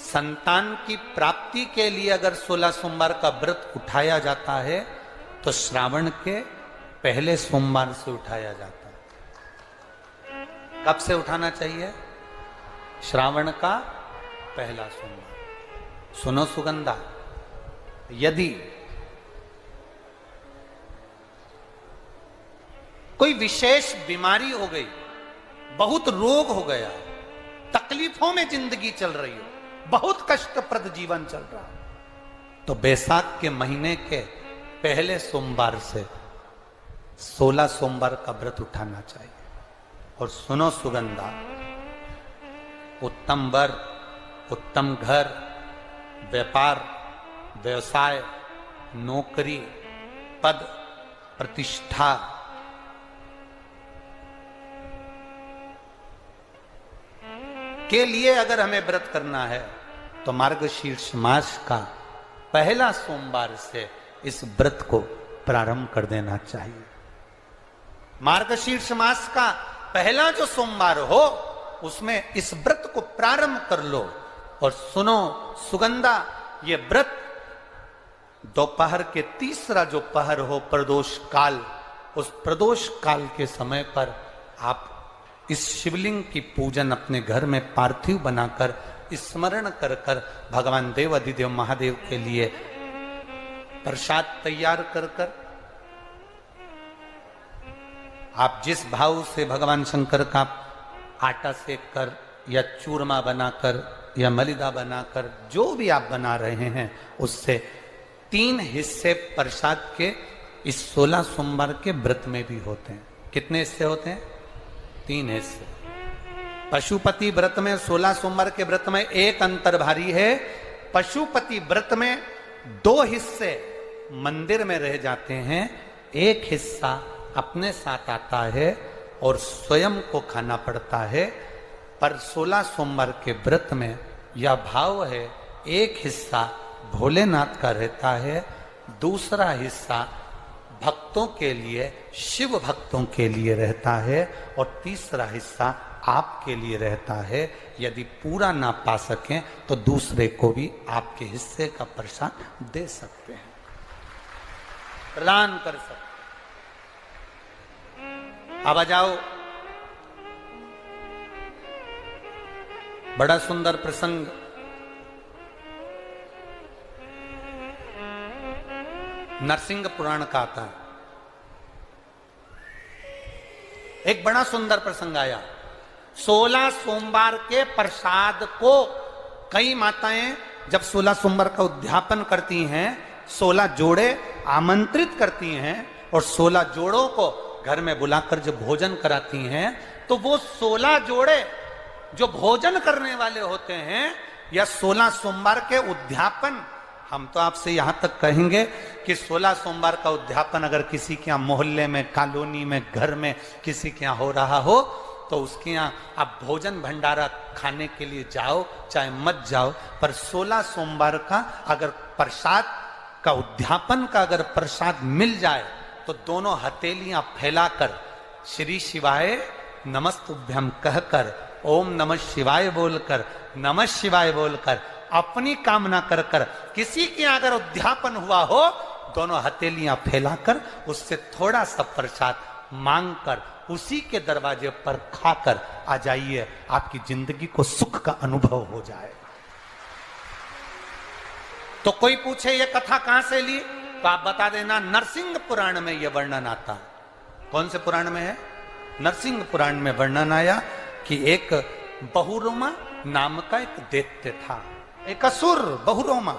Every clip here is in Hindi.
संतान की प्राप्ति के लिए अगर 16 सोमवार का व्रत उठाया जाता है तो श्रावण के पहले सोमवार से उठाया जाता है। कब से उठाना चाहिए? श्रावण का पहला सोमवार। सुनो सुगंधा, यदि कोई विशेष बीमारी हो गई, बहुत रोग हो गया, तकलीफों में जिंदगी चल रही हो, बहुत कष्टप्रद जीवन चल रहा हो, तो बैसाख के महीने के पहले सोमवार से 16 सोमवार का व्रत उठाना चाहिए। और सुनो सुगंधा, उत्तम वर, उत्तम घर, व्यापार, व्यवसाय, नौकरी, पद, प्रतिष्ठा, के लिए अगर हमें व्रत करना है तो मार्गशीर्ष मास का पहला सोमवार से इस व्रत को प्रारंभ कर देना चाहिए। मार्गशीर्ष मास का पहला जो सोमवार हो उसमें इस व्रत को प्रारंभ कर लो। और सुनो सुगंधा, ये व्रत दोपहर के तीसरा जो पहर हो, प्रदोष काल, उस प्रदोष काल के समय पर आप इस शिवलिंग की पूजन अपने घर में पार्थिव बनाकर स्मरण कर कर भगवान देव अधिदेव महादेव के लिए प्रसाद तैयार कर कर आप जिस भाव से भगवान शंकर का आटा सेक कर या चूरमा बनाकर या मलिदा बनाकर जो भी आप बना रहे हैं, उससे 3 हिस्से प्रसाद के इस 16 सोमवार के व्रत में भी होते हैं। कितने हिस्से होते हैं? 3 हिस्से। पशुपति व्रत में 16 सोमवार के व्रत में एक अंतर भारी है। पशुपति व्रत में 2 हिस्से मंदिर में रह जाते हैं, एक हिस्सा अपने साथ आता है और स्वयं को खाना पड़ता है। पर 16 सोमवार के व्रत में यह भाव है, एक हिस्सा भोलेनाथ का रहता है, दूसरा हिस्सा भक्तों के लिए, शिव भक्तों के लिए रहता है, और तीसरा हिस्सा आपके लिए रहता है। यदि पूरा ना पा सकें तो दूसरे को भी आपके हिस्से का प्रसाद दे सकते हैं, प्रदान कर सकते हैं। अब आ जाओ, बड़ा सुंदर प्रसंग नरसिंह पुराण का आता है। एक बड़ा सुंदर प्रसंग आया। 16 सोमवार के प्रसाद को कई माताएं जब 16 सोमवार का उद्यापन करती हैं, 16 जोड़े आमंत्रित करती हैं और 16 जोड़ों को घर में बुलाकर जब भोजन कराती हैं, तो वो 16 जोड़े जो भोजन करने वाले होते हैं या 16 सोमवार के उद्यापन, हम तो आपसे यहां तक कहेंगे कि 16 सोमवार का उद्यापन अगर किसी के यहाँ मोहल्ले में, कॉलोनी में, घर में किसी के यहाँ हो रहा हो तो उसके यहाँ आप भोजन भंडारा खाने के लिए जाओ चाहे मत जाओ, पर 16 सोमवार का अगर प्रसाद का उद्यापन का अगर प्रसाद मिल जाए तो दोनों हथेलियां फैलाकर श्री शिवाय नमस्तुभ्यम कहकर, ओम नमः शिवाय बोलकर, नमः शिवाय बोलकर अपनी कामना कर कर, किसी के अगर उद्यापन हुआ हो, दोनों हथेलियां फैलाकर उससे थोड़ा सा प्रसाद मांगकर उसी के दरवाजे पर खाकर आ जाइए, आपकी जिंदगी को सुख का अनुभव हो जाए। तो कोई पूछे ये कथा कहां से ली, तो आप बता देना नरसिंह पुराण में यह वर्णन आता है। कौन से पुराण में है? नरसिंह पुराण में वर्णन आया कि एक बहुरोमा नाम का एक दैत्य था, एक असुर बहुरोमा।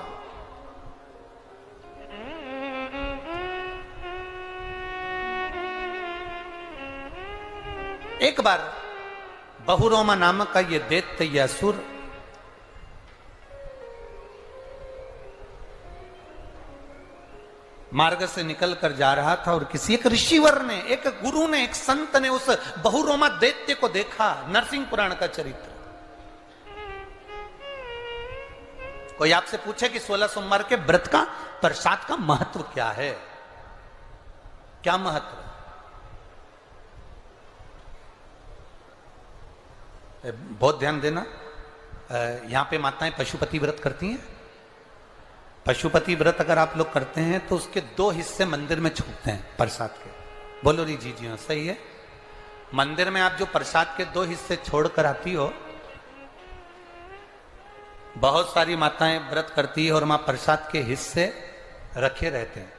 एक बार बहुरोमा नामक का ये दैत्य, ये असुर मार्ग से निकल कर जा रहा था और किसी एक ऋषिवर ने, एक गुरु ने, एक संत ने उस बहुरोमा दैत्य को देखा। नरसिंह पुराण का चरित्र। कोई आपसे पूछे कि 16 सोमवार के व्रत का प्रसाद का महत्व क्या है, क्या महत्व? बहुत ध्यान देना। यहाँ पे माताएं पशुपति व्रत करती हैं। पशुपति व्रत अगर आप लोग करते हैं तो उसके 2 हिस्से मंदिर में छूटते हैं प्रसाद के। बोलो री जी जी हाँ सही है। मंदिर में आप जो प्रसाद के 2 हिस्से छोड़ कर आती हो, बहुत सारी माताएं व्रत करती है और वहां प्रसाद के हिस्से रखे रहते हैं।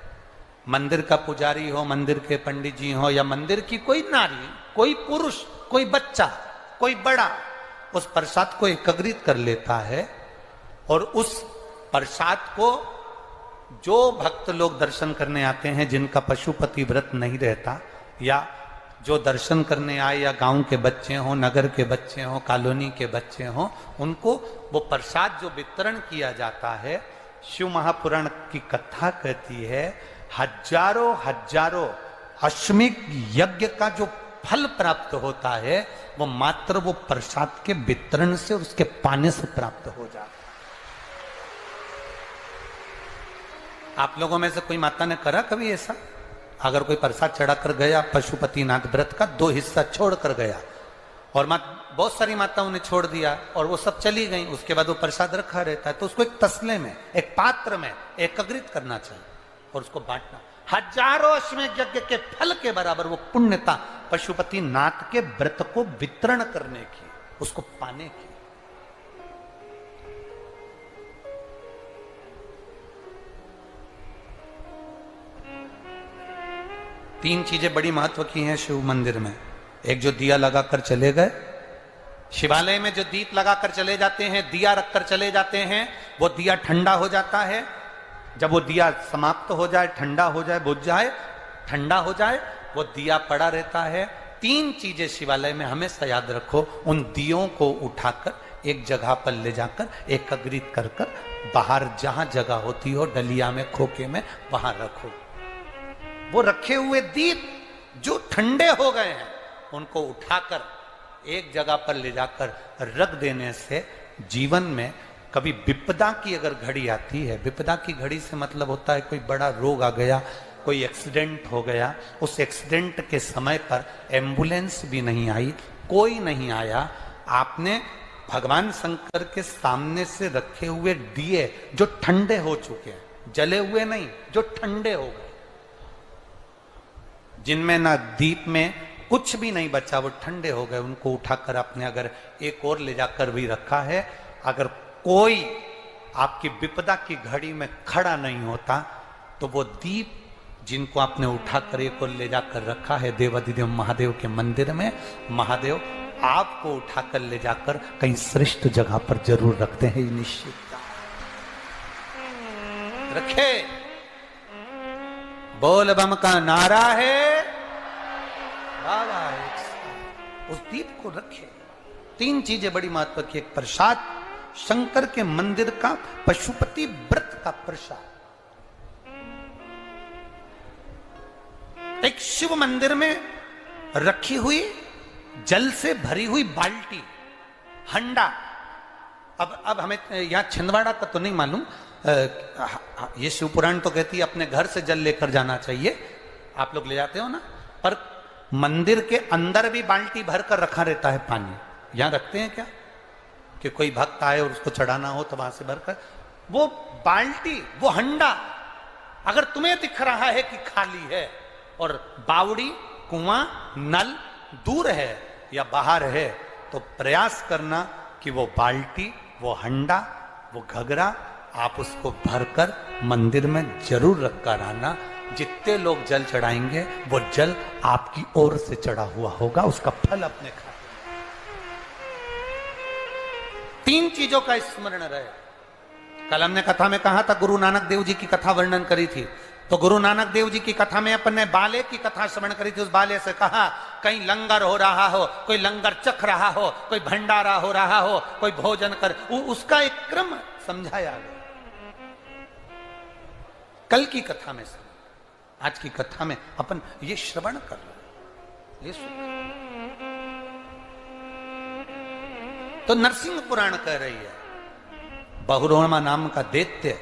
मंदिर का पुजारी हो, मंदिर के पंडित जी हो, या मंदिर की कोई नारी, कोई पुरुष, कोई बच्चा, कोई बड़ा, उस प्रसाद को एकत्रित कर लेता है और उस प्रसाद को जो भक्त लोग दर्शन करने आते हैं, जिनका पशुपति व्रत नहीं रहता, या जो दर्शन करने आए, या गांव के बच्चे हों, नगर के बच्चे हों, कॉलोनी के बच्चे हों, उनको वो प्रसाद जो वितरण किया जाता है, शिव महापुराण की कथा कहती है हजारों हजारों अश्वमेध यज्ञ का जो फल प्राप्त होता है वो मात्र वो प्रसाद के वितरण से और उसके पाने से प्राप्त हो जाता है। आप लोगों में से कोई माता ने करा कभी ऐसा? अगर कोई प्रसाद चढ़ाकर गया पशुपतिनाथ व्रत का, 2 हिस्सा छोड़कर गया, और बहुत सारी माताओं ने छोड़ दिया और वो सब चली गई, उसके बाद वो प्रसाद रखा रहता है, तो उसको एक तसले में, एक पात्र में एकत्रित करना चाहिए और उसको बांटना। हजारों अश्वमेध यज्ञ के फल के बराबर वो पुण्यता पशुपतिनाथ के व्रत को वितरण करने की, उसको पाने की। तीन चीजें बड़ी महत्व की हैं शिव मंदिर में। एक, जो दिया लगाकर चले गए, शिवालय में जो दीप लगाकर चले जाते हैं, दिया रखकर चले जाते हैं, वो दिया ठंडा हो जाता है। जब वो दिया समाप्त हो जाए, ठंडा हो जाए, बुझ जाए, ठंडा हो जाए, वो दिया पड़ा रहता है। 3 चीजें शिवालय में हमेशा याद रखो। उन दियों को उठाकर एक जगह पर ले जाकर एकत्रित कर कर बाहर जहां जगह होती हो, डलिया में, खोखे में, वहां रखो। वो रखे हुए दीप जो ठंडे हो गए हैं उनको उठाकर एक जगह पर ले जाकर रख देने से जीवन में कभी विपदा की अगर घड़ी आती है, विपदा की घड़ी से मतलब होता है कोई बड़ा रोग आ गया, कोई एक्सीडेंट हो गया, उस एक्सीडेंट के समय पर एम्बुलेंस भी नहीं आई, कोई नहीं आया, आपने भगवान शंकर के सामने से रखे हुए दिए जो ठंडे हो चुके हैं, जले हुए नहीं, जो ठंडे हो गए, जिनमें ना दीप में कुछ भी नहीं बचा, वो ठंडे हो गए, उनको उठाकर आपने अगर एक और ले जाकर भी रखा है, अगर कोई आपकी विपदा की घड़ी में खड़ा नहीं होता तो वो दीप जिनको आपने उठाकर एक और ले जाकर रखा है देवाधिदेव महादेव के मंदिर में, महादेव आपको उठाकर ले जाकर कहीं श्रेष्ठ जगह पर जरूर रखते हैं, निश्चित रखे। बोल बम का नारा है, बाबा उस दीप को रखे। 3 चीजें बड़ी महत्व की। एक, प्रसाद, शंकर के मंदिर का पशुपति व्रत का प्रसाद। एक, शिव मंदिर में रखी हुई जल से भरी हुई बाल्टी, हंडा। अब हमें यहां छिंदवाड़ा का तो नहीं मालूम, ये शिव पुराण तो कहती है अपने घर से जल लेकर जाना चाहिए, आप लोग ले जाते हो ना, पर मंदिर के अंदर भी बाल्टी भरकर रखा रहता है पानी। यहां रखते हैं क्या कि कोई भक्त आए और उसको चढ़ाना हो तो वहां से भरकर, वो बाल्टी, वो हंडा अगर तुम्हें दिख रहा है कि खाली है और बावड़ी, कुआं, नल दूर है या बाहर है, तो प्रयास करना कि वो बाल्टी, वो हंडा, वो घगरा आप उसको भरकर मंदिर में जरूर रखकर आना। जितने लोग जल चढ़ाएंगे वो जल आपकी ओर से चढ़ा हुआ होगा, उसका फल अपने खाते। 3 चीजों का स्मरण रहे। कल हमने कथा में कहा था, गुरु नानक देव जी की कथा वर्णन करी थी, तो गुरु नानक देव जी की कथा में अपन ने बाले की कथा श्रवण करी थी। उस बाले से कहा कहीं लंगर हो रहा हो, कोई लंगर चख रहा हो, कोई भंडारा हो रहा हो, कोई भोजन कर, उसका एक क्रम समझाया गया कल की कथा में से। आज की कथा में अपन ये श्रवण कर रहे हैं। तो नरसिंह पुराण कह रही है, बहुरोमा नाम का दैत्य,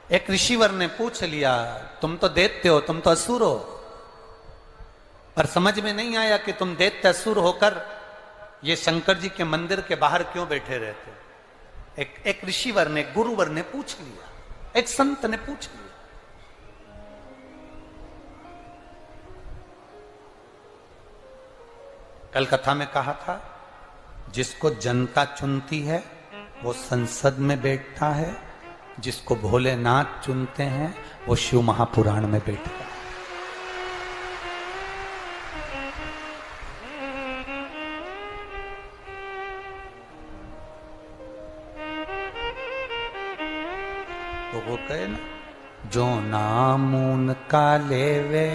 एक ऋषिवर ने पूछ लिया, तुम तो दैत्य हो, तुम तो असुर हो, पर समझ में नहीं आया कि तुम दैत्य असुर होकर ये शंकर जी के मंदिर के बाहर क्यों बैठे रहते? एक ऋषिवर ने, गुरुवर ने पूछ लिया, एक संत ने पूछ लिया। कल कथा में कहा था, जिसको जनता चुनती है वो संसद में बैठता है, जिसको भोलेनाथ चुनते हैं वो शिव महापुराण में बैठता है। तो वो कहे ना, जो नाम उनका लेवे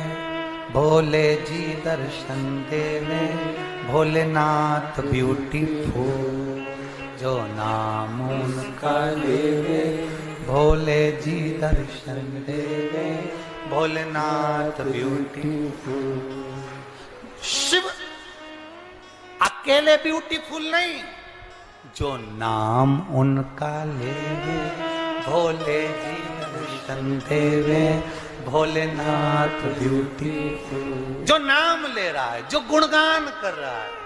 भोले जी दर्शन देवे, भोलेनाथ ब्यूटीफुल। जो नाम उनका लेवे भोले जी दर्शन देवे, भोलेनाथ ब्यूटीफुल। शिव अकेले ब्यूटीफुल नहीं, जो नाम उनका लेवे भोले जी दर्शन देवे, भोलेनाथ ब्यूटीफुल। जो नाम ले रहा है, जो गुणगान कर रहा है,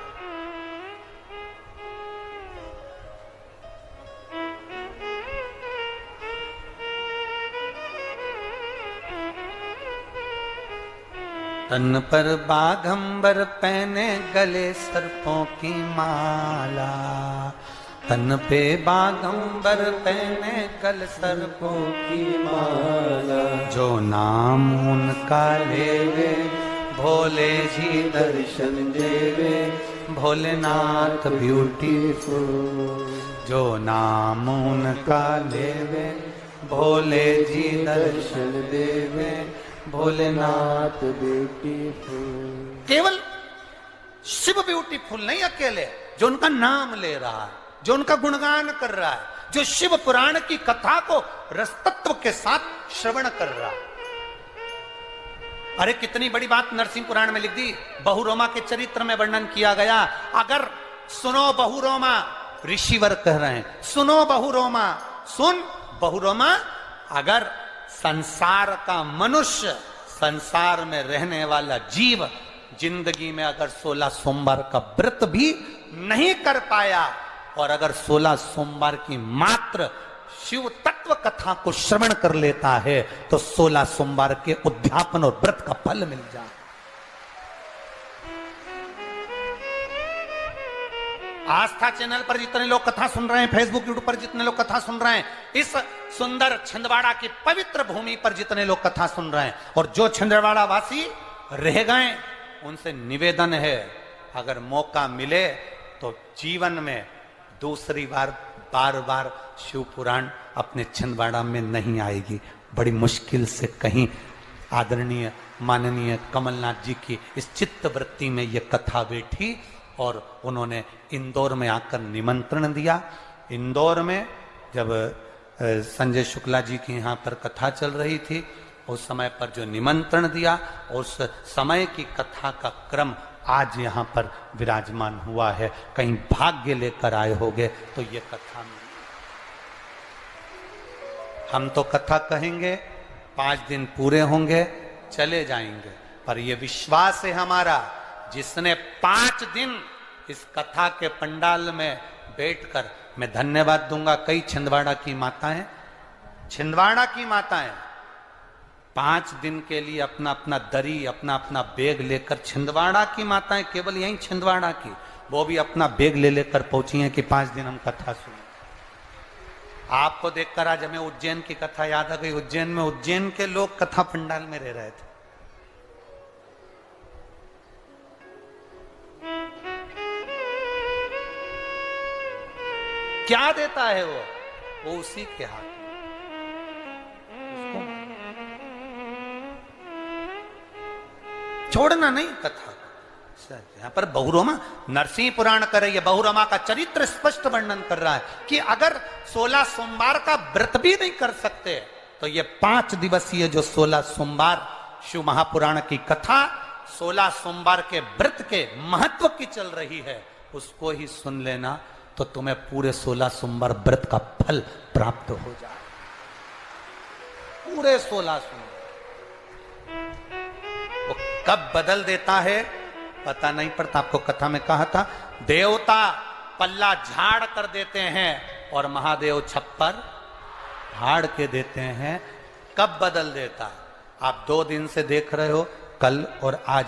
तन पर बाघंबर पहने गले सर्पों की माला, तन पे बाघंबर पहने गल सर्पों की माला। जो नाम उनका लेवे भोले जी दर्शन देवे, भोलेनाथ ब्यूटीफुल। जो नाम उनका लेवे भोले जी दर्शन देवे, भोलेनाथ ब्यूटीफुल। केवल शिव ब्यूटीफुल नहीं अकेले, जो उनका नाम ले रहा है, जो उनका गुणगान कर रहा है, जो शिव पुराण की कथा को रसतत्व के साथ श्रवण कर रहा है। अरे कितनी बड़ी बात नरसिंह पुराण में लिख दी, बहुरोमा के चरित्र में वर्णन किया गया। अगर सुनो बहुरोमा, ऋषिवर कह रहे हैं, सुनो बहुरोमा, सुन बहुरोमा, अगर संसार का मनुष्य, संसार में रहने वाला जीव जिंदगी में अगर 16 सोमवार का व्रत भी नहीं कर पाया और अगर 16 सोमवार की मात्र शिव तत्व कथा को श्रवण कर लेता है तो 16 सोमवार के उद्यापन और व्रत का फल मिल जाए। आस्था चैनल पर जितने लोग कथा सुन रहे हैं, फेसबुक यूट्यूब पर जितने लोग कथा सुन रहे हैं, इस सुंदर छिंदवाड़ा की पवित्र भूमि पर जितने लोग कथा सुन रहे हैं, और जो छिंदवाड़ा वासी रह गए उनसे निवेदन है, अगर मौका मिले तो जीवन में दूसरी बार बार बार शिव पुराण अपने छिंदवाड़ा में नहीं आएगी। बड़ी मुश्किल से कहीं आदरणीय माननीय कमलनाथ जी की इस चित्त वृत्ति में ये कथा बैठी और उन्होंने इंदौर में आकर निमंत्रण दिया। इंदौर में जब संजय शुक्ला जी की यहाँ पर कथा चल रही थी, उस समय पर जो निमंत्रण दिया, उस समय की कथा का क्रम आज यहाँ पर विराजमान हुआ है। कहीं भाग्य लेकर आए होगे तो ये कथा में हम तो कथा कहेंगे, 5 दिन पूरे होंगे, चले जाएंगे, पर ये विश्वास है हमारा, जिसने 5 दिन इस कथा के पंडाल में बैठकर, मैं धन्यवाद दूंगा कई छिंदवाड़ा की माताएं, छिंदवाड़ा की माताएं 5 दिन के लिए अपना अपना दरी, अपना अपना बैग लेकर, छिंदवाड़ा की माताएं, केवल यही छिंदवाड़ा की, वो भी अपना बैग ले लेकर पहुंची हैं कि 5 दिन हम कथा सुने। आपको देखकर आज हमें उज्जैन की कथा याद आ गई। उज्जैन में उज्जैन के लोग कथा पंडाल में रह रहे थे। क्या देता है वो उसी के हाथ में। छोड़ना नहीं कथा। यहां पर बहुरोमा नरसिंह पुराण कर रही है, बहुरोमा का चरित्र स्पष्ट वर्णन कर रहा है कि अगर 16 सोमवार का व्रत भी नहीं कर सकते तो ये 5 दिवसीय जो 16 सोमवार शिव महापुराण की कथा 16 सोमवार के व्रत के महत्व की चल रही है, उसको ही सुन लेना तो तुम्हें पूरे 16 सोमवार व्रत का फल प्राप्त हो जाए। पूरे 16 सोमवार वो कब बदल देता है पता नहीं पड़ता। आपको कथा में कहा था, देवता पल्ला झाड़ कर देते हैं और महादेव छप्पर फाड़ के देते हैं। कब बदल देता है? आप 2 दिन से देख रहे हो, कल और आज।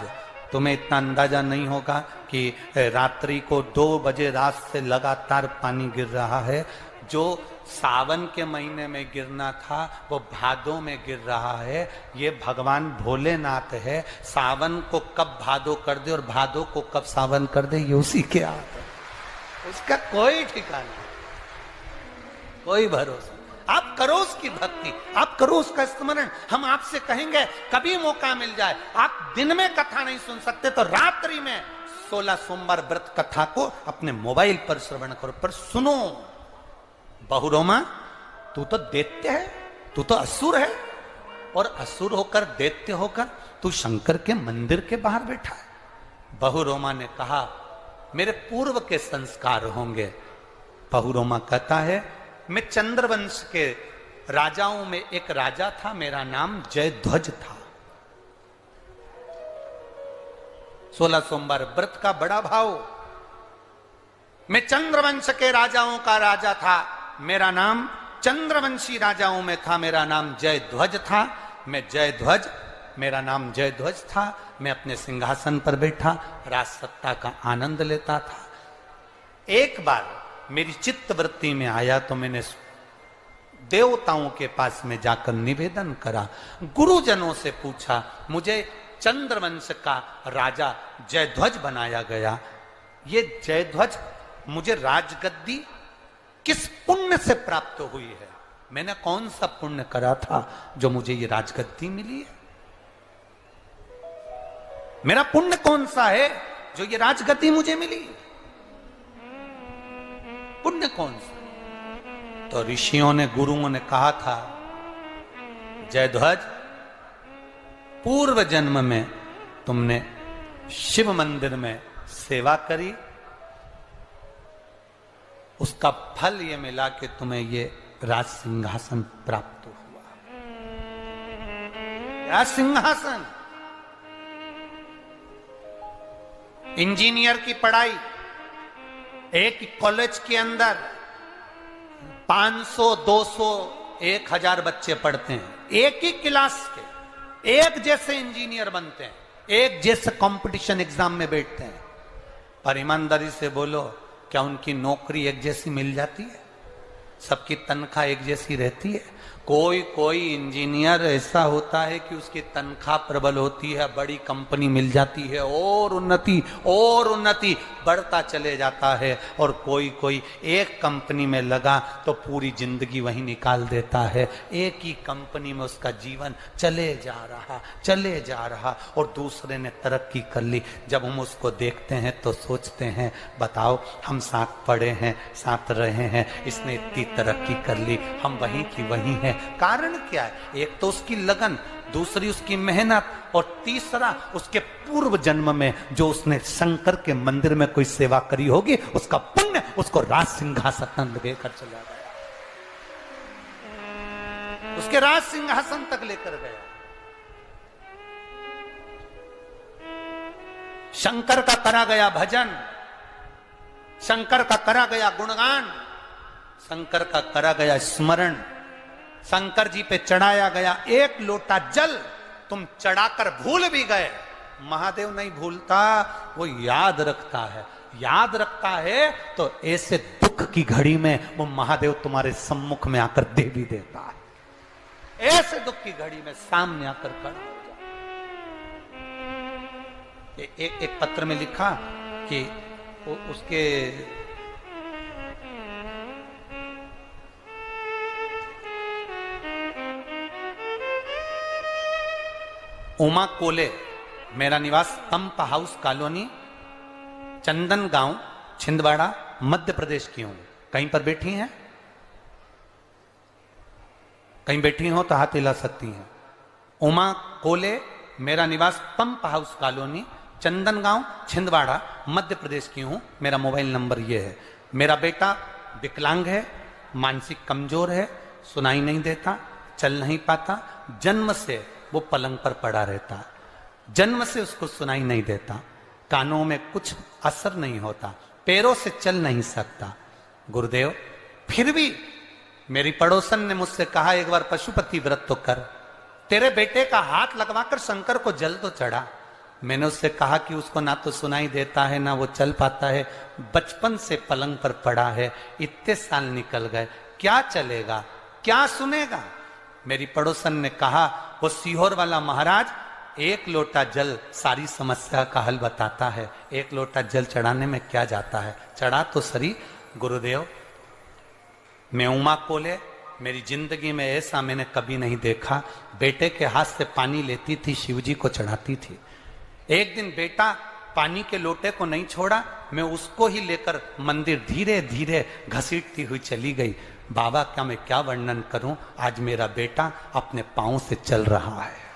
तुम्हें इतना अंदाजा नहीं होगा कि रात्रि को 2 बजे रात से लगातार पानी गिर रहा है। जो सावन के महीने में गिरना था वो भादों में गिर रहा है। ये भगवान भोलेनाथ है। सावन को कब भादो कर दे और भादो को कब सावन कर दे, ये उसी के हाथ है। उसका कोई ठिकाना, कोई भरोसा। आप करो उसकी भक्ति, आप करो उसका स्मरण। हम आपसे कहेंगे कभी मौका मिल जाए, आप दिन में कथा नहीं सुन सकते तो रात्रि में 16 सोमवार व्रत कथा को अपने मोबाइल पर श्रवण करो, पर सुनो। बहुरोमा, तू तो दैत्य है, तू तो असुर है, और असुर होकर दैत्य होकर तू शंकर के मंदिर के बाहर बैठा है। बहुरोमा ने कहा मेरे पूर्व के संस्कार होंगे। बहुरोमा कहता है मैं चंद्रवंश के राजाओं में एक राजा था, मेरा नाम जयध्वज था। 16 सोमवार व्रत का बड़ा भाव। मैं चंद्रवंश के राजाओं का राजा था, मेरा नाम चंद्रवंशी राजाओं में था, मेरा नाम जयध्वज था। मैं जयध्वज, मेरा नाम जयध्वज था। मैं अपने सिंहासन पर बैठा राज सत्ता का आनंद लेता था। एक बार मेरी चित्तवृत्ति में आया तो मैंने देवताओं के पास में जाकर निवेदन करा, गुरुजनों से पूछा, मुझे चंद्रवंश का राजा जयध्वज बनाया गया, ये जयध्वज मुझे राजगद्दी किस पुण्य से प्राप्त हुई है? मैंने कौन सा पुण्य करा था जो मुझे ये राजगद्दी मिली है? मेरा पुण्य कौन सा है जो ये राजगद्दी मुझे मिली? पुण्य कौन सा? तो ऋषियों ने, गुरुओं ने कहा था, जयध्वज पूर्व जन्म में तुमने शिव मंदिर में सेवा करी, उसका फल ये मिला कि तुम्हें ये राज सिंहासन प्राप्त हुआ। राज सिंहासन। इंजीनियर की पढ़ाई, एक कॉलेज के अंदर 500, 200, 1000 बच्चे पढ़ते हैं। एक ही क्लास के एक जैसे इंजीनियर बनते हैं, एक जैसे कंपटीशन एग्जाम में बैठते हैं। पर ईमानदारी से बोलो, क्या उनकी नौकरी एक जैसी मिल जाती है? सबकी तनख्वाह एक जैसी रहती है? कोई इंजीनियर ऐसा होता है कि उसकी तनख्वाह प्रबल होती है, बड़ी कंपनी मिल जाती है और उन्नति बढ़ता चले जाता है, और कोई एक कंपनी में लगा तो पूरी जिंदगी वहीं निकाल देता है। एक ही कंपनी में उसका जीवन चले जा रहा और दूसरे ने तरक्की कर ली। जब हम उसको देखते हैं तो सोचते हैं, बताओ हम साथ पढ़े हैं, साथ रहे हैं, इसने इतनी तरक्की कर ली, हम वहीं की वहीं हैं। कारण क्या है? एक तो उसकी लगन, दूसरी उसकी मेहनत, और तीसरा उसके पूर्व जन्म में जो उसने शंकर के मंदिर में कोई सेवा करी होगी, उसका पुण्य उसको राज सिंहासन लेकर चला गया, उसके राज सिंहासन तक लेकर गया। शंकर का करा गया भजन, शंकर का करा गया गुणगान, शंकर का करा गया स्मरण, शंकर जी पे चढ़ाया गया एक लोटा जल तुम चढ़ाकर भूल भी गए। महादेव नहीं भूलता, वो याद रखता है। याद रखता है तो ऐसे दुख की घड़ी में वो महादेव तुम्हारे सम्मुख में आकर दे भी देता है। ऐसे दुख की घड़ी में सामने आकर खड़ा हो जाए। एक पत्र में लिखा कि उसके उमा कोले, मेरा निवास पंप हाउस कॉलोनी, चंदन गांव, छिंदवाड़ा, मध्य प्रदेश की हूं। कहीं पर बैठी हैं? कहीं बैठी हो तो हाथ हिला सकती हैं। उमा कोले, मेरा निवास पंप हाउस कॉलोनी, चंदन गांव, छिंदवाड़ा, मध्य प्रदेश की हूं। मेरा मोबाइल नंबर ये है। मेरा बेटा विकलांग है, मानसिक कमजोर है, सुनाई नहीं देता, चल नहीं पाता, जन्म से वो पलंग पर पड़ा रहता, जन्म से उसको सुनाई नहीं देता। कानों में कुछ असर नहीं होता, पैरों से चल नहीं सकता। गुरुदेव फिर भी मेरी पड़ोसन ने मुझसे कहा एक बार पशुपति व्रत तो कर, तेरे बेटे का हाथ लगवाकर शंकर को जल तो चढ़ा। मैंने उससे कहा कि उसको ना तो सुनाई देता है ना वो चल पाता है, बचपन से पलंग पर पड़ा है, इतने साल निकल गए, क्या चलेगा क्या सुनेगा। मेरी पड़ोसन ने कहा वो सीहोर वाला महाराज एक लोटा जल सारी समस्या का हल बताता है, एक लोटा जल चढ़ाने में क्या जाता है, चढ़ा तो सरी। गुरुदेव मैं उमा कोले, मेरी जिंदगी में ऐसा मैंने कभी नहीं देखा। बेटे के हाथ से पानी लेती थी, शिवजी को चढ़ाती थी। एक दिन बेटा पानी के लोटे को नहीं छोड़ा, मैं उसको ही लेकर मंदिर धीरे धीरे घसीटती हुई चली गई। बाबा क्या मैं क्या वर्णन करूं, आज मेरा बेटा अपने पांव से चल रहा है,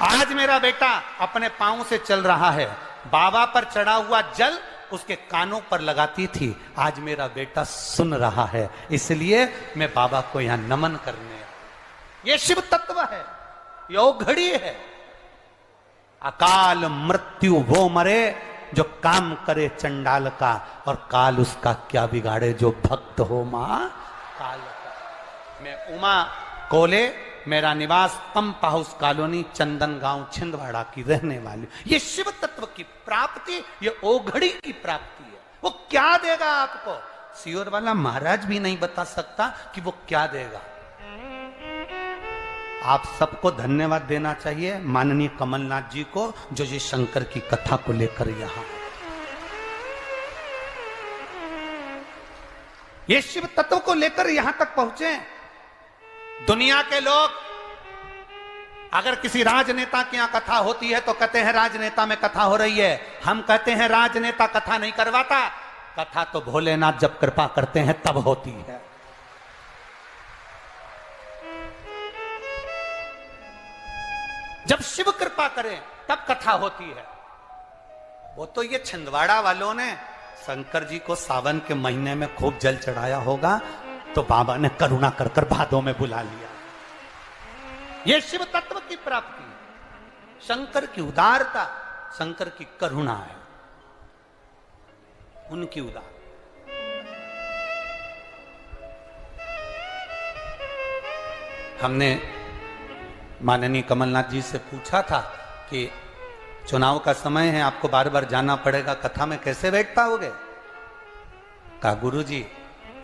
आज मेरा बेटा अपने पांव से चल रहा है। बाबा पर चढ़ा हुआ जल उसके कानों पर लगाती थी, आज मेरा बेटा सुन रहा है। इसलिए मैं बाबा को यहां नमन करने आया। ये शिव तत्व है, यो घड़ी है। अकाल मृत्यु वो मरे जो काम करे चंडाल का, और काल उसका क्या बिगाड़े जो भक्त हो मां काल का। मैं उमा कोले, मेरा निवास पंप हाउस कॉलोनी चंदन गांव छिंदवाड़ा की रहने वाली। ये शिव तत्व की प्राप्ति, ये ओघड़ी की प्राप्ति है। वो क्या देगा आपको, सीहोर वाला महाराज भी नहीं बता सकता कि वो क्या देगा। आप सबको धन्यवाद देना चाहिए माननीय कमलनाथ जी को, जो ये शंकर की कथा को लेकर यहां, ये शिव तत्व को लेकर यहां तक पहुंचे। दुनिया के लोग अगर किसी राजनेता की यहां कथा होती है तो कहते हैं राजनेता में कथा हो रही है। हम कहते हैं राजनेता कथा नहीं करवाता, कथा तो भोलेनाथ जब कृपा करते हैं तब होती है। जब शिव कृपा करें तब कथा होती है। वो तो ये छिंदवाड़ा वालों ने शंकर जी को सावन के महीने में खूब जल चढ़ाया होगा, तो बाबा ने करुणा कर कर भादों में बुला लिया। ये शिव तत्व की प्राप्ति है, शंकर की उदारता, शंकर की करुणा है, उनकी उदार। हमने माननीय कमलनाथ जी से पूछा था कि चुनाव का समय है, आपको बार बार जाना पड़ेगा, कथा में कैसे बैठ पाओगे। कहा गुरुजी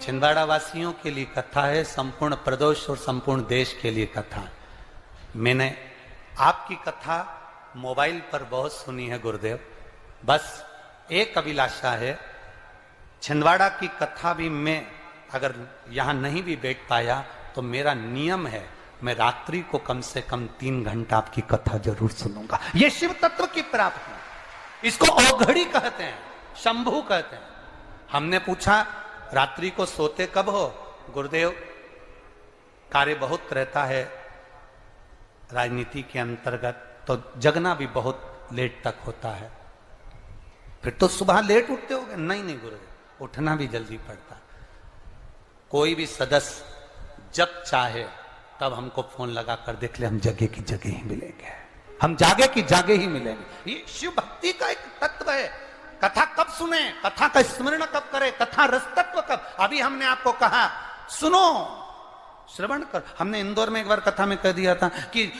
छिंदवाड़ा वासियों के लिए कथा है, संपूर्ण प्रदेश और संपूर्ण देश के लिए कथा है। मैंने आपकी कथा मोबाइल पर बहुत सुनी है गुरुदेव, बस एक अभिलाषा है, छिंदवाड़ा की कथा भी मैं अगर यहां नहीं भी बैठ पाया तो मेरा नियम है मैं रात्रि को कम से कम 3 घंटा आपकी कथा जरूर सुनूंगा। यह शिव तत्व की प्राप्ति, इसको औघड़ी कहते हैं, शंभू कहते हैं। हमने पूछा रात्रि को सोते कब हो। गुरुदेव कार्य बहुत रहता है राजनीति के अंतर्गत, तो जगना भी बहुत लेट तक होता है। फिर तो सुबह लेट उठते होगे? नहीं गुरुदेव, उठना भी जल्दी पड़ता। कोई भी सदस्य जब चाहे तब हमको फोन लगा कर देख ले, हम जगह की जगह ही मिलेंगे, हम जागे की जागे ही मिलेंगे। ये शिव भक्ति का एक तत्व है। कथा कब सुने, कथा का स्मरण कब करे, कथा रस तत्व कब। अभी हमने आपको कहा सुनो, श्रवण कर। हमने इंदौर में एक बार कथा में कह दिया था कि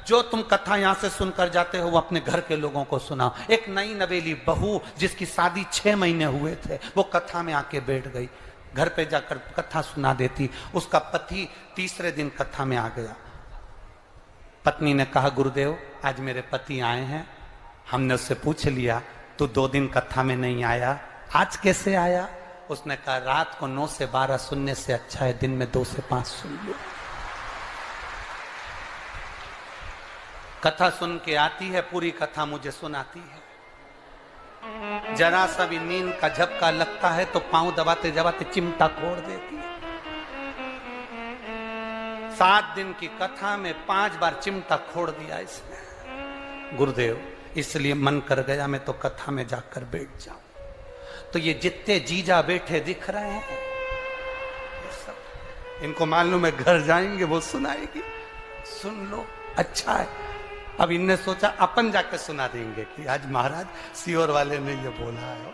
जो तुम कथा यहां से सुनकर जाते हो वो अपने घर के लोगों को सुनाओ। एक नई नवेली बहू जिसकी शादी 6 महीने हुए थे, वो कथा में आके बैठ गई, घर पे जाकर कथा सुना देती। उसका पति तीसरे दिन कथा में आ गया। पत्नी ने कहा गुरुदेव आज मेरे पति आए हैं। हमने उससे पूछ लिया तू 2 दिन कथा में नहीं आया, आज कैसे आया? उसने कहा रात को 9 से 12 सुनने से अच्छा है दिन में 2 से 5 सुन लो। कथा सुन के आती है, पूरी कथा मुझे सुनाती है। जरा सा भी नींद का झपका लगता है तो पांव दबाते दबाते चिमटा फोड़ देती है। 7 दिन की कथा में 5 बार चिमटा फोड़ दिया इसने। गुरुदेव इसलिए मन कर गया मैं तो कथा में जाकर बैठ जाऊं। तो ये जितने जीजा बैठे दिख रहे हैं ये सब इनको मालूम है घर जाएंगे वो सुनाएगी, सुन लो अच्छा है। अब इनने सोचा अपन जाके सुना देंगे कि आज महाराज सीहोर वाले ने ये बोला है।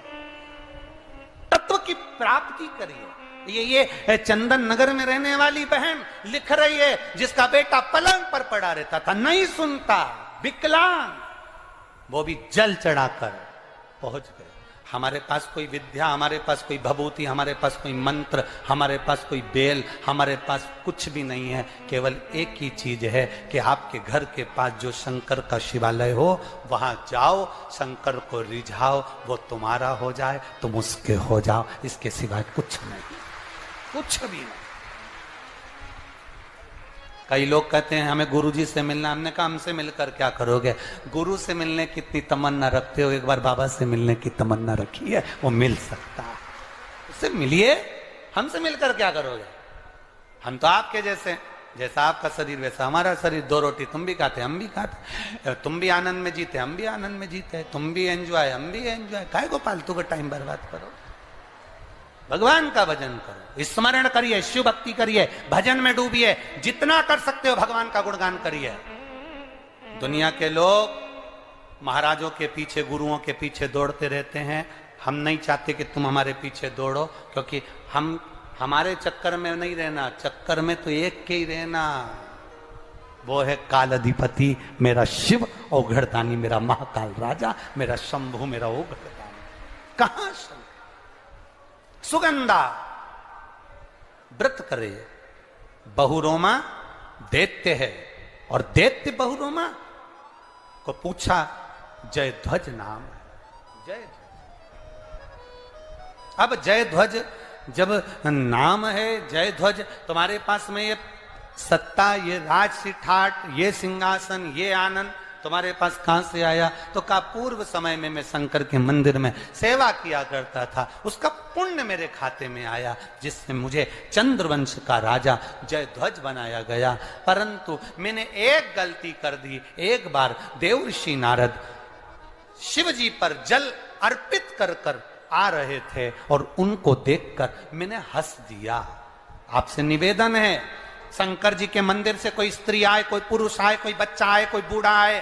तत्व की प्राप्ति करिए। ये चंदन नगर में रहने वाली बहन लिख रही है, जिसका बेटा पलंग पर पड़ा रहता था, नहीं सुनता, विकलांग, वो भी जल चढ़ाकर पहुंच गए। हमारे पास कोई विद्या, हमारे पास कोई भभूति, हमारे पास कोई मंत्र, हमारे पास कोई बेल, हमारे पास कुछ भी नहीं है। केवल एक ही चीज है कि आपके घर के पास जो शंकर का शिवालय हो, वहां जाओ, शंकर को रिझाओ, वो तुम्हारा हो जाए, तुम उसके हो जाओ। इसके सिवाय कुछ नहीं, कुछ भी नहीं। कई लोग कहते हैं हमें गुरुजी से मिलना। हमने कहा हमसे मिलकर क्या करोगे? गुरु से मिलने की इतनी तमन्ना रखते हो, एक बार बाबा से मिलने की तमन्ना रखी है, वो मिल सकता है। उससे मिलिए, हमसे मिलकर क्या करोगे? हम तो आपके जैसे, जैसा आपका शरीर वैसा हमारा शरीर। 2 रोटी तुम भी खाते, हम भी खाते, तुम भी आनंद में जीते, हम भी आनंद में जीते, तुम भी एंजॉय, हम भी एंजॉय। काहे को फालतू का टाइम बर्बाद करो? भगवान का भजन करो, स्मरण करिए, शिव भक्ति करिए, भजन में डूबिए, जितना कर सकते हो भगवान का गुणगान करिए। दुनिया के लोग महाराजों के पीछे, गुरुओं के पीछे दौड़ते रहते हैं। हम नहीं चाहते कि तुम हमारे पीछे दौड़ो, क्योंकि हम हमारे चक्कर में नहीं रहना, चक्कर में तो एक के ही रहना। वो है काल अधिपति मेरा शिव, औघड़दानी मेरा महाकाल राजा, मेरा शंभु मेरा औघड़दानी। कहां सुगंधा व्रत करे, बहुरोमा दैत्य है, और दैत्य बहुरोमा को पूछा जयध्वज नाम है। जयध्वज, अब जयध्वज जब नाम है जयध्वज, तुम्हारे पास में ये सत्ता, ये राजसी ठाट, ये सिंहासन, ये आनंद तुम्हारे पास कहां से आया? तो का पूर्व समय में मैं शंकर के मंदिर में सेवा किया करता था, उसका पुण्य मेरे खाते में आया, जिससे मुझे चंद्रवंश का राजा जयध्वज बनाया गया। परंतु मैंने एक गलती कर दी। एक बार देवर्षि नारद शिव जी पर जल अर्पित कर कर आ रहे थे, और उनको देखकर मैंने हंस दिया। आपसे निवेदन है, शंकर जी के मंदिर से कोई स्त्री आए, कोई पुरुष आए, कोई बच्चा आए, कोई बूढ़ा आए,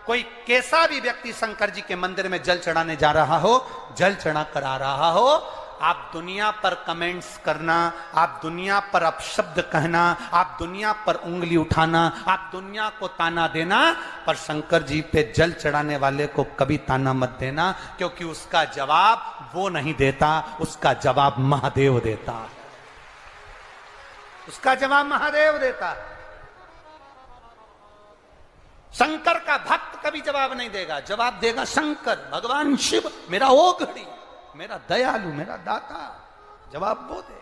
कोई कैसा भी व्यक्ति शंकर जी के मंदिर में जल चढ़ाने जा रहा हो, जल चढ़ा कर आ रहा हो, आप दुनिया पर कमेंट्स करना, आप दुनिया पर अपशब्द कहना, आप दुनिया पर उंगली उठाना, आप दुनिया को ताना देना, पर शंकर जी पे जल चढ़ाने वाले को कभी ताना मत देना, क्योंकि उसका जवाब वो नहीं देता, उसका जवाब महादेव देता है। उसका जवाब महादेव देता। शंकर का भक्त कभी जवाब नहीं देगा, जवाब देगा शंकर, भगवान शिव, मेरा ओघड़ी, मेरा दयालु, मेरा दाता, जवाब वो दे।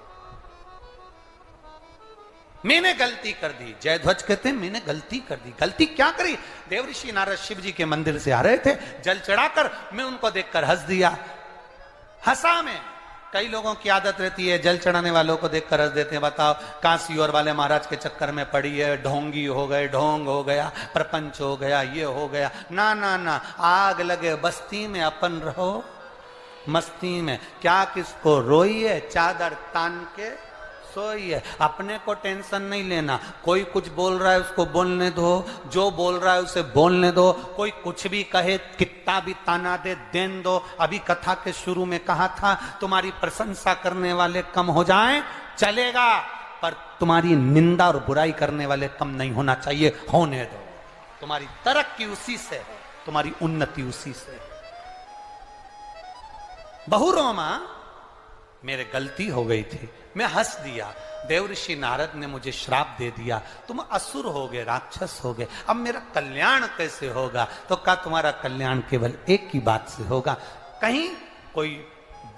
मैंने गलती कर दी, जयध्वज कहते हैं मैंने गलती कर दी। गलती क्या करी? देवर्षि नारद शिव जी के मंदिर से आ रहे थे, जल चढ़ाकर मैं उनको देखकर हंस दिया। हंसा में कई लोगों की आदत रहती है, जल चढ़ाने वालों को देखकर हंस देते हैं। बताओ, काशी और वाले महाराज के चक्कर में पड़ी है, ढोंगी हो गए, ढोंग हो गया, प्रपंच हो गया, ये हो गया। ना ना ना, आग लगे बस्ती में अपन रहो मस्ती में। क्या किसको रोइए, चादर तान के सोइए। अपने को टेंशन नहीं लेना, कोई कुछ बोल रहा है उसको बोलने दो, जो बोल रहा है उसे बोलने दो। कोई कुछ भी कहे, कितना भी ताना दे, देन दो। अभी कथा के शुरू में कहा था, तुम्हारी प्रशंसा करने वाले कम हो जाएं चलेगा, पर तुम्हारी निंदा और बुराई करने वाले कम नहीं होना चाहिए, होने दो। तुम्हारी तरक्की उसी से है, तुम्हारी उन्नति उसी से है। बहुरोमा, मेरे गलती हो गई थी, मैं हंस दिया। देवर्षि नारद ने मुझे श्राप दे दिया, तुम असुर हो गए, राक्षस हो गए, अब मेरा कल्याण कैसे होगा? तो कहा तुम्हारा कल्याण केवल एक ही बात से होगा। कहीं कोई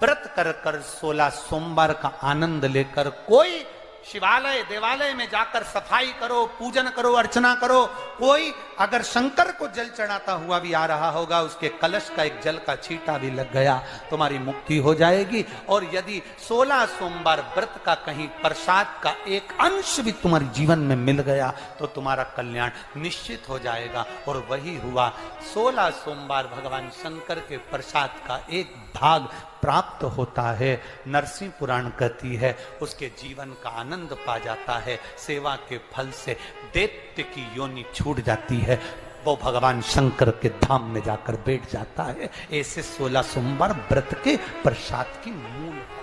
व्रत कर कर 16 सोमवार का आनंद लेकर कोई शिवालय देवालय में जाकर सफाई करो, पूजन करो, अर्चना करो। कोई अगर शंकर को जल चढ़ाता हुआ भी आ रहा होगा, उसके कलश का एक जल का छींटा भी लग गया, तुम्हारी मुक्ति हो जाएगी। और यदि 16 सोमवार व्रत का कहीं प्रसाद का एक अंश भी तुम्हारे जीवन में मिल गया, तो तुम्हारा कल्याण निश्चित हो जाएगा। और वही हुआ, 16 सोमवार भगवान शंकर के प्रसाद का एक भाग प्राप्त होता है। नरसिंह पुराण कहती है, उसके जीवन का आनंद पा जाता है। सेवा के फल से दैत्य की योनि छूट जाती है, वो भगवान शंकर के धाम में जाकर बैठ जाता है। ऐसे 16 सोमवार व्रत के प्रसाद की मूल है।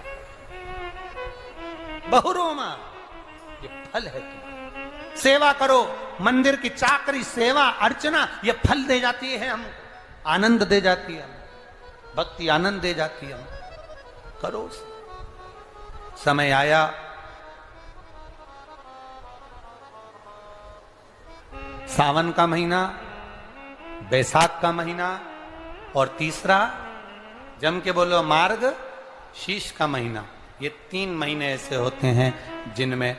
बहुरोमा ये फल है तुम्हारा। सेवा करो, मंदिर की चाकरी, सेवा अर्चना, ये फल दे जाती है हम, आनंद दे जाती है हम, भक्ति आनंद दे जाती है हम। करो। समय आया सावन का महीना, बैसाख का महीना, और तीसरा जम के बोलो मार्ग शीश का महीना। ये 3 महीने ऐसे होते हैं जिनमें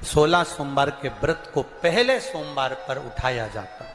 16 सोमवार के व्रत को पहले सोमवार पर उठाया जाता है।